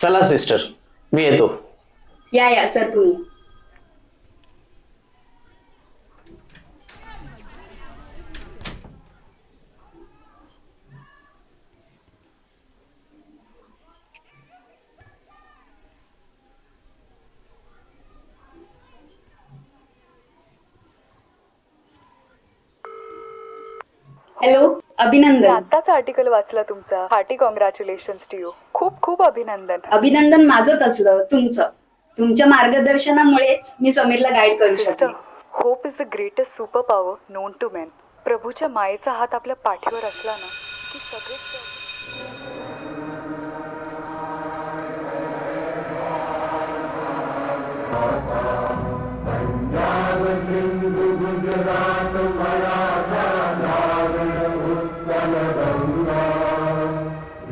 चला सिस्टर, मी येतो. या सर तुम्ही. हॅलो, अभिनंदन. आताच आर्टिकल वाचला तुमचा. Hearty congratulations to you. खूप खूप अभिनंदन. अभिनंदन माझंच असलं, तुमचं. तुमच्या मार्गदर्शनामुळेच मी समीरला गाईड करू शकते. Hope is the greatest super power known to man. प्रभूच्या मायेचा हात आपल्या पाठीवर असला ना की सगळेच गुजरात मराठा द्राविड उत्कल गंगा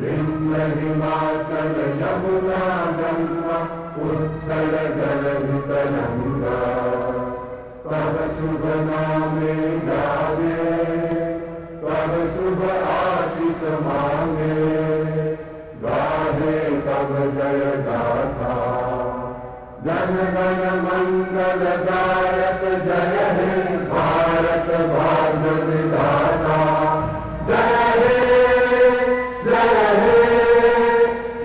विंध्य हिमाचल यमुना गंगा उत्कल जलधितरंगा तव शुभ नामे गावे तव शुभ आशीष मांगे गाहे तव जय गाथा जन गण मंगल गायक जय हे भारत भाग्य विधाता जय हे जय हे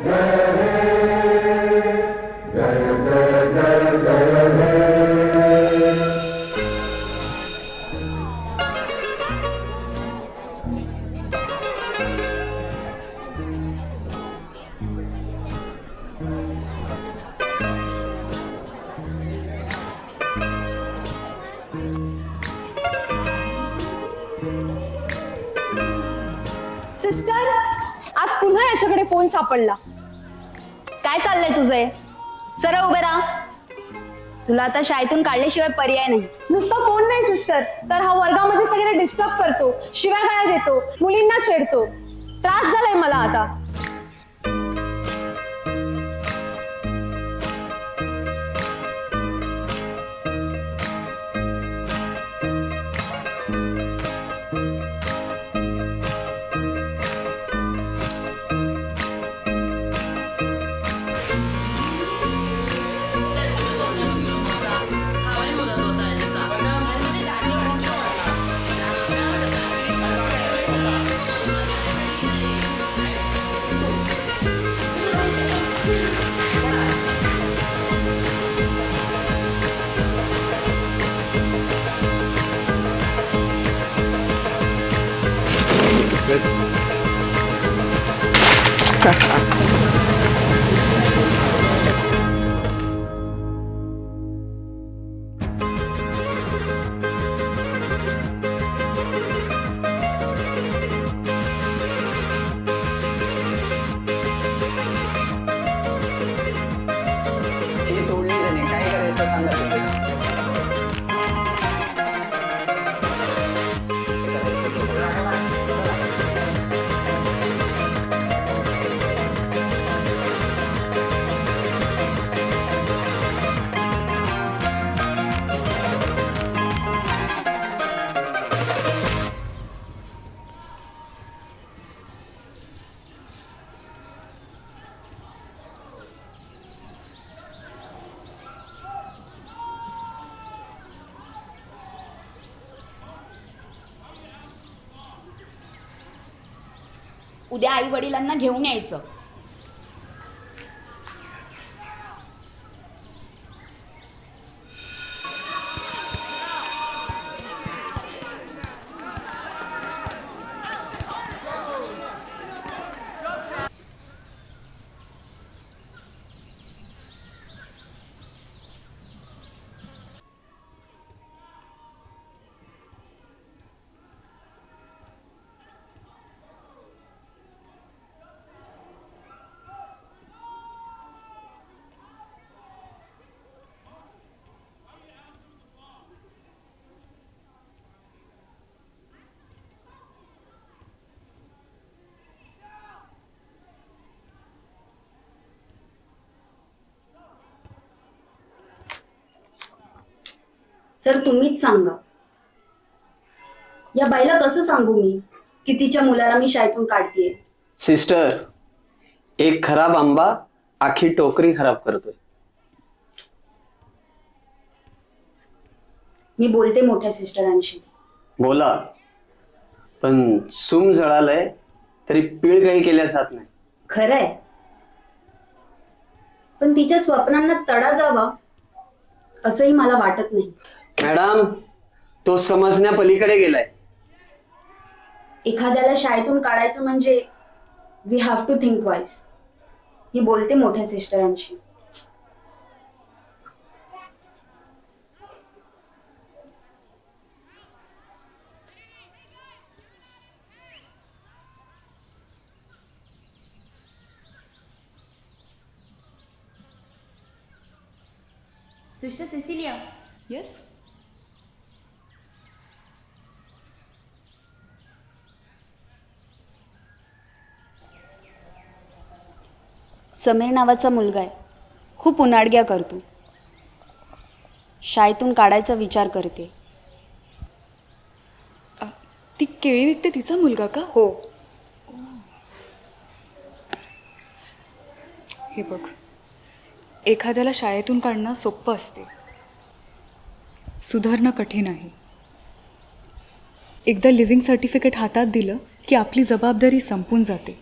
जय हे जय जय जय जय हे. सिस्टर, आज पुन्हा याच्याकडे फोन सापडला. काय चाललंय तुझे? सरळ उभे राहा. तुला आता शाळेतून काढल्याशिवाय पर्याय नाही. नुसता फोन नाही सिस्टर, तर हा वर्गामध्ये सगळे डिस्टर्ब करतो, शिव्या देतो, मुलींना छेडतो. त्रास झालाय मला आता. ही तोडली त्याने, काय करायचं सांगा तुम्ही. उद्या आई वडिलांना घेऊन यायचं. सर तुम्हीच सांगा, या बाईला कसं सांगू मी की तिच्या मुलाला मी शाळेतून काढतेय. सिस्टर, एक खराब आंबा आखी टोकरी खराब करतोय. मी बोलते मोठ्या सिस्टरांशी. बोला, पण सूम जळालंय तरी पीळ काही केल्या जात नाही. खरंय, पण तिच्या स्वप्नांना तडा जावा असंही मला वाटत नाही. मॅडम, तो समजण्या पलीकडे गेलाय. एखाद्याला शाळेतून काढायचं म्हणजे we have to think wise. मी बोलते मोठ्या सिस्टरांशी. Sister Cecilia. येस. समीर नावाचा मुलगा आहे, खूप उनाडग्या करतो. शाळेतून काढायचा विचार करते. ती केळी विकते तिचा मुलगा का? हो. हे बघ, एखाद्याला शाळेतून काढणं सोपं असते, सुधारणं कठीण आहे. एकदा लिव्हिंग सर्टिफिकेट हातात दिलं की आपली जबाबदारी संपून जाते.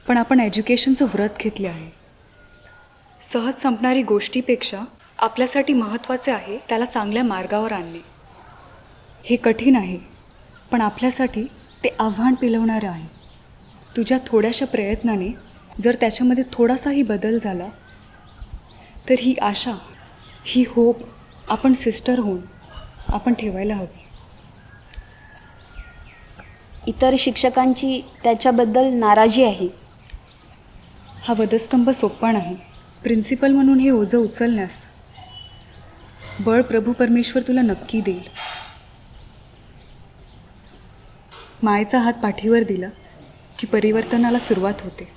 पण आपण एज्युकेशनचं व्रत घेतले आहे. सहज संपणारी गोष्टीपेक्षा आपल्यासाठी महत्त्वाचे आहे त्याला चांगल्या मार्गावर आणणे. हे कठीण आहे, पण आपल्यासाठी ते आव्हान पेलवणारं आहे. तुझ्या थोड्याशा प्रयत्नाने जर त्याच्यामध्ये थोडासाही बदल झाला तर ही आशा, ही होप आपण सिस्टर होऊन आपण ठेवायला हवी. इतर शिक्षकांची त्याच्याबद्दल नाराजी आहे. हा वधस्तंभ सोपा नाही. प्रिन्सिपल म्हणून हे ओझं उचलण्यास बळ प्रभू परमेश्वर तुला नक्की देईल. मायेचा हात पाठीवर दिला की परिवर्तनाला सुरुवात होते.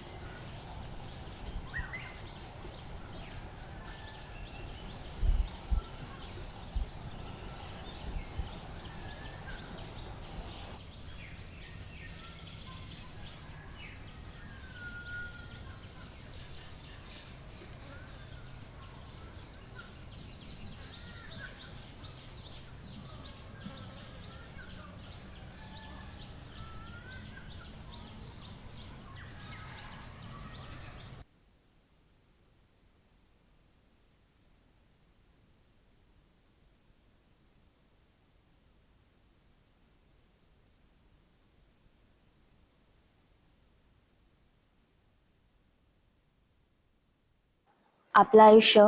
आपलं आयुष्य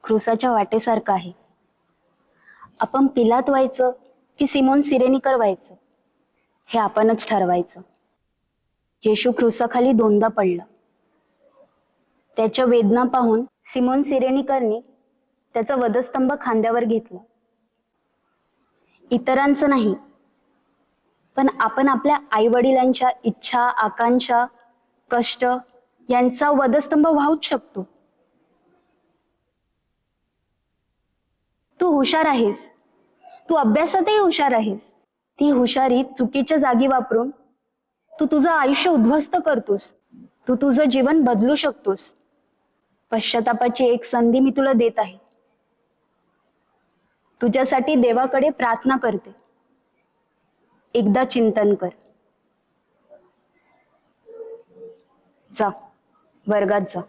क्रुसाच्या वाटेसारखं आहे. आपण पिलात व्हायचं की सिमोन सिरेनिकर व्हायचं हे आपणच ठरवायचं. येशू क्रुसाखाली 2दा पडला. त्याच्या वेदना पाहून सिमोन सिरेनिकरने त्याचा वधस्तंभ खांद्यावर घेतला. इतरांचं नाही, पण आपण आपल्या आईवडिलांच्या इच्छा, आकांक्षा, कष्ट यांचा वधस्तंभ वाहूच शकतो. तू हुशार आहेस, तू अभ्यासातही हुशार आहेस. ती हुशारी चुकीच्या जागी वापरून तू तुझं आयुष्य उद्ध्वस्त करतोस. तू तुझं जीवन बदलू शकतोस. पश्चातापाची एक संधी मी तुला देत आहे. तुझ्यासाठी देवाकडे प्रार्थना करते. एकदा चिंतन कर. जा, वर्गात जा.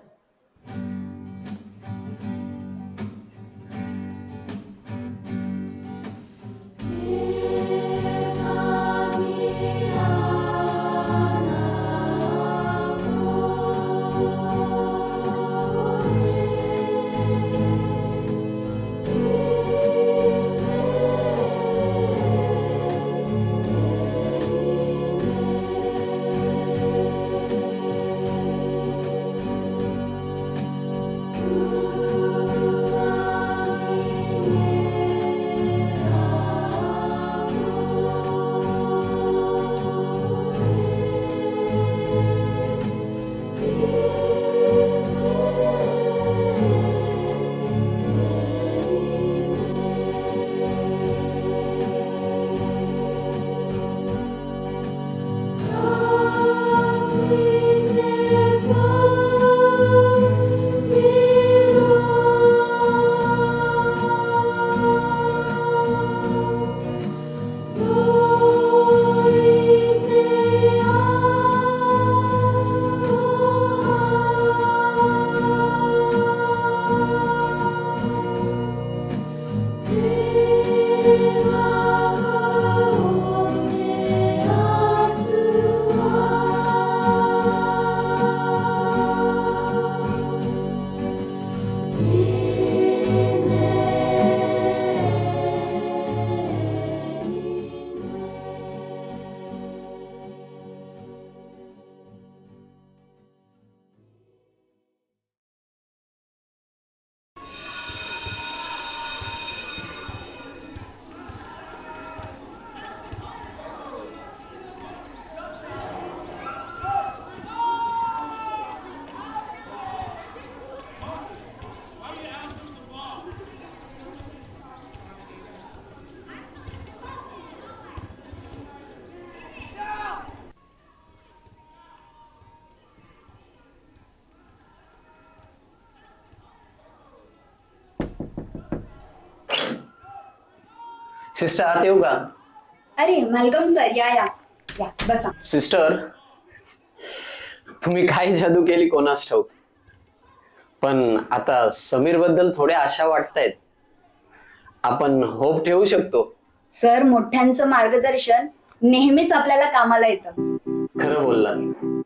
सिस्टर आत येऊ का? अरे मॅल्कम सर, या या या बसा. सिस्टर, तुम्ही काय जादू केली कोणास ठाऊक, पण आता समीर बद्दल थोड्या आशा वाटतायत. आपण होप ठेवू शकतो. सर, मोठ्यांचं मार्गदर्शन नेहमीच आपल्याला कामाला येतं. खरं बोललात.